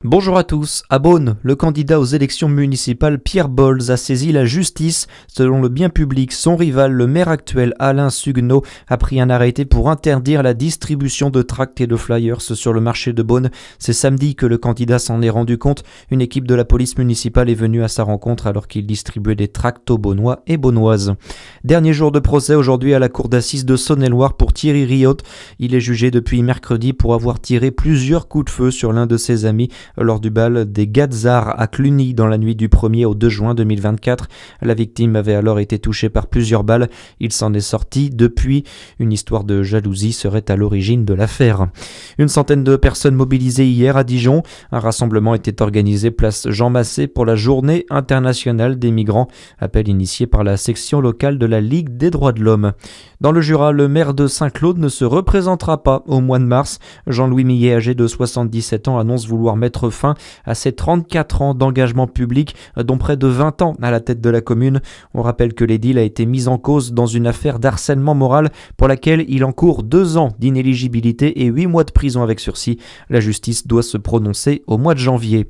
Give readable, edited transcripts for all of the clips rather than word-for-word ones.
Bonjour à tous. À Beaune, le candidat aux élections municipales Pierre Bolz a saisi la justice. Selon le bien public, son rival, le maire actuel Alain Suguenot, a pris un arrêté pour interdire la distribution de tracts et de flyers sur le marché de Beaune. C'est samedi que le candidat s'en est rendu compte. Une équipe de la police municipale est venue à sa rencontre alors qu'il distribuait des tracts aux Beaunois et Beaunoises. Dernier jour de procès aujourd'hui à la cour d'assises de Saône-et-Loire pour Thierry Riot. Il est jugé depuis mercredi pour avoir tiré plusieurs coups de feu sur l'un de ses amis lors du bal des Gazards à Cluny dans la nuit du 1er au 2 juin 2024. La victime avait alors été touchée par plusieurs balles. Il s'en est sorti depuis. Une histoire de jalousie serait à l'origine de l'affaire. Une centaine de personnes mobilisées hier à Dijon. Un rassemblement était organisé place Jean Massé pour la Journée internationale des migrants. Appel initié par la section locale de la Ligue des droits de l'homme. Dans le Jura, le maire de Saint-Claude ne se représentera pas au mois de mars. Jean-Louis Millet, âgé de 77 ans, annonce vouloir mettre fin à ses 34 ans d'engagement public, dont près de 20 ans à la tête de la commune. On rappelle que l'édile a été mis en cause dans une affaire d'harcèlement moral pour laquelle il encourt 2 ans d'inéligibilité et 8 mois de prison avec sursis. La justice doit se prononcer au mois de janvier.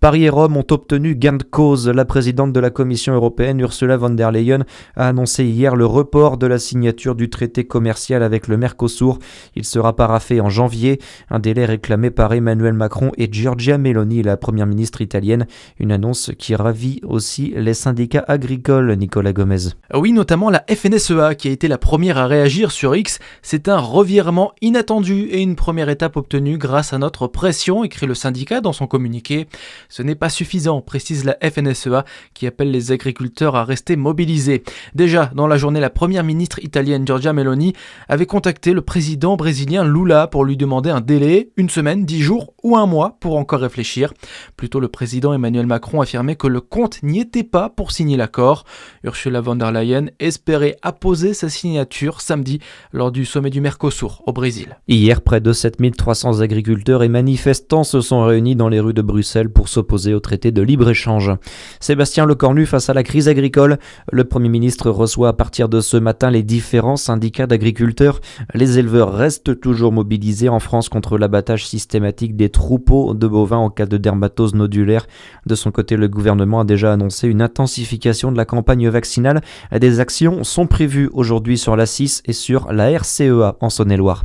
Paris et Rome ont obtenu gain de cause. La présidente de la Commission européenne, Ursula von der Leyen, a annoncé hier le report de la signature du traité commercial avec le Mercosur. Il sera paraphé en janvier, un délai réclamé par Emmanuel Macron et Giorgia Meloni, la première ministre italienne. Une annonce qui ravit aussi les syndicats agricoles, Nicolas Gomez. Oui, notamment la FNSEA qui a été la première à réagir sur X. C'est un revirement inattendu et une première étape obtenue grâce à notre pression, écrit le syndicat dans son communiqué. Ce n'est pas suffisant, précise la FNSEA, qui appelle les agriculteurs à rester mobilisés. Déjà, dans la journée, la première ministre italienne Giorgia Meloni avait contacté le président brésilien Lula pour lui demander un délai, 1 semaine, 10 jours ou 1 mois pour encore réfléchir. Plus tôt, le président Emmanuel Macron affirmait que le compte n'y était pas pour signer l'accord. Ursula von der Leyen espérait apposer sa signature samedi lors du sommet du Mercosur au Brésil. Hier, près de 7300 agriculteurs et manifestants se sont réunis dans les rues de Bruxelles pour s'opposer au traité de libre-échange. Sébastien Lecornu face à la crise agricole. Le Premier ministre reçoit à partir de ce matin les différents syndicats d'agriculteurs. Les éleveurs restent toujours mobilisés en France contre l'abattage systématique des troupeaux de bovins en cas de dermatose nodulaire. De son côté, le gouvernement a déjà annoncé une intensification de la campagne vaccinale. Des actions sont prévues aujourd'hui sur la 6 et sur la RCEA en Saône-et-Loire.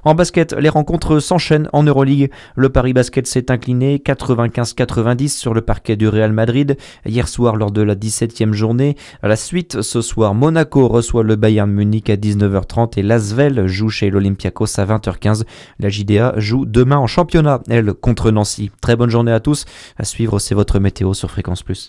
En basket, les rencontres s'enchaînent en Euroleague. Le Paris Basket s'est incliné 95-90 sur le parquet du Real Madrid hier soir lors de la 17e journée. À la suite, ce soir, Monaco reçoit le Bayern Munich à 19h30 et l'Asvel joue chez l'Olympiakos à 20h15. La JDA joue demain en championnat, elle, contre Nancy. Très bonne journée à tous. À suivre, c'est votre météo sur Fréquence Plus.